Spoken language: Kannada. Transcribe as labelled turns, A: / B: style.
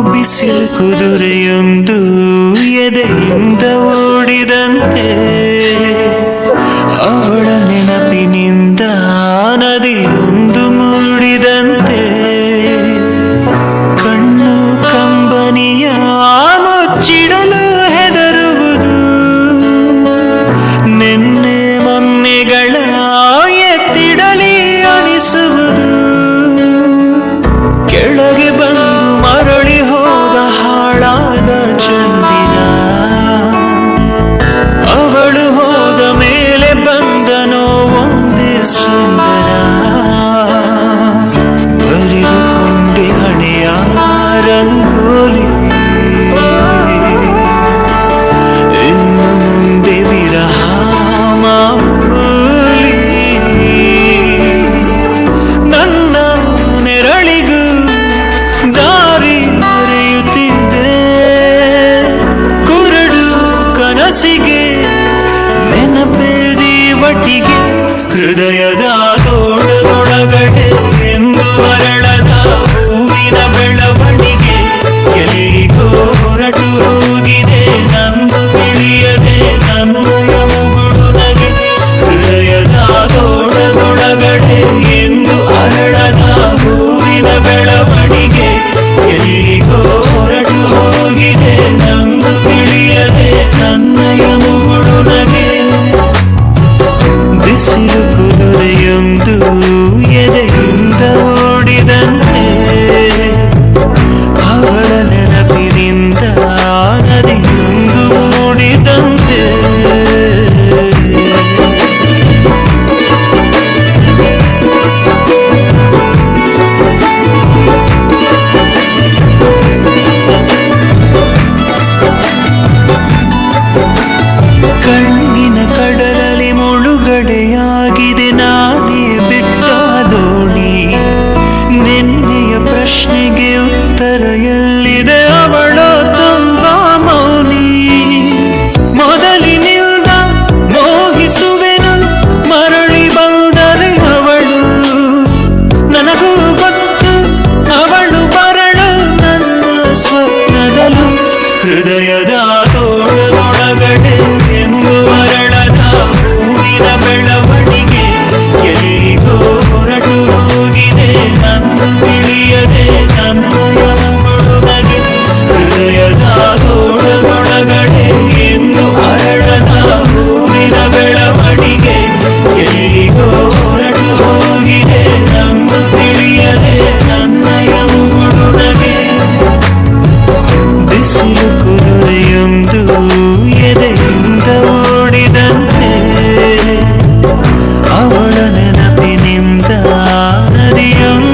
A: ಬಿಸಿಲು ಕುದುರೆಯೊಂದು ಎದೆಯಿಂದ ಓಡಿದಂತೆ ಅವಳ ನೆನಪಿನಿಂದ ನದಿಯೊಂದು ಮೂಡಿದಂತೆ ಕಣ್ಣು ಕಂಬನಿಯ ಮುಚ್ಚಿಡಲು ಹೆದರುವುದು ನಿನ್ನೆ ಮೊನ್ನೆಗಳ ಎತ್ತಿಡಲಿ ಅನಿಸುವುದು ಕೆಳಗೆ ಬಂದು ಮರಳಿ ಹೋದ ಹಾಳಾದ ಚಂದಿರ ಅವಳು ಹೋದ ಮೇಲೆ ಬಂದನೋ ಒಂದೇ ಸುಂದರ ಬರೆದುಕೊಂಡೆ ಹಣೆಯ ರಂಗೋಲಿ ಇನ್ನು ಮುಂದೆ ವಿರಹ ಮಾಮೂಲಿ ನನ್ನ ನೆರಳಿಗೂ ದಾರಿ ಮರೆಯುತ್ತಿದೆ ಕುರುಡು ಕನಸಿಗೆ ನೆನಪೇದಿ ಒಟ್ಟಿಗೆ ಹೃದಯದ ತೋಳದೊಳಗಡೆ ಎಂದು ಮರಳದ ಹೂವಿನ ಬೆಳವಣಿಗೆ ಎಲ್ಲಿಗೋ ಹೊರಟು ಹೋಗಿದೆ ನಂದು ತಿಳಿಯದೆ ನನ್ನಯ ಮುಗುಳು ನಗೆ ಹೃದಯದ ತೋಳದೊಳಗಡೆ ಎಂದು ಅರಳದ ಹೂವಿನ ಬೆಳವಣಿಗೆ ಎಲ್ಲಿಗೋ ಹೊರಟು ಹೋಗಿದೆ ನಂದು ತಿಳಿಯದೆ ನನ್ನಯ ಮುಗುಳು ನಗೆ ಬಿಸಿಲು ಕುದುರೆಯೊಂದು ಎದೆಯಿಂದ ಓಡಿದಂತೆ ಅವಳ ನೆನಪಿನಿಂದ ನದಿಯೊಂದು ಮೂಡಿದಂತೆ ಕಣ್ಣಿನ ಕಡಲಲ್ಲಿ ಮುಳುಗಡೆಯಾಗಿದೆ ನಾನೇ ಬಿಟ್ಟ ದೋಣಿ ನಿನ್ನೆಯ ಪ್ರಶ್ನೆಗೆ ಉತ್ತರ ಎಲ್ಲಿದೆ ಅವಳ ತುಂಬ ಮೌನಿ ಮೊದಲಿನಿಂದ ಮೋಹಿಸುವೆನು ಮರಳಿ ಬಂದರೆ ಅವಳು ನನಗೂ ಗೊತ್ತು ಅವಳು ಬರಳು ನನ್ನ ಸ್ವಪ್ನದಲು ಹೃದಯದ ತೋಳದೊಳಗಡೆ ಎಂದು ಅರಳದ ಹೂವಿನ ಬೆಳವಣಿಗೆ ಎಲ್ಲಿಗೋ ಹೊರಟು ಹೋಗಿದೆ ನನ್ನ ತಿಳಿಯದೆ ನನ್ನಯ ಮುಗುಳು ನಗೆ ಹೃದಯದ ತೋಳದೊಳಗಡೆ ಎಂದು ಅರಳದ ಹೂವಿನ ಬೆಳವಣಿಗೆ ಎಲ್ಲಿಗೋ ಹೊರಟು ಹೋಗಿದೆ ನನ್ನ ತಿಳಿಯದೆ ನನ್ನಯ ಮುಗುಳು ನಗೆ ಬಿಸಿಲು ಕುದುರೆಯೊಂದು ಎದೆಯಿಂದ ಓಡಿದಂತೆ ಅವಳ ನೆನಪಿನಿಂದ ನದಿಯೊಂದು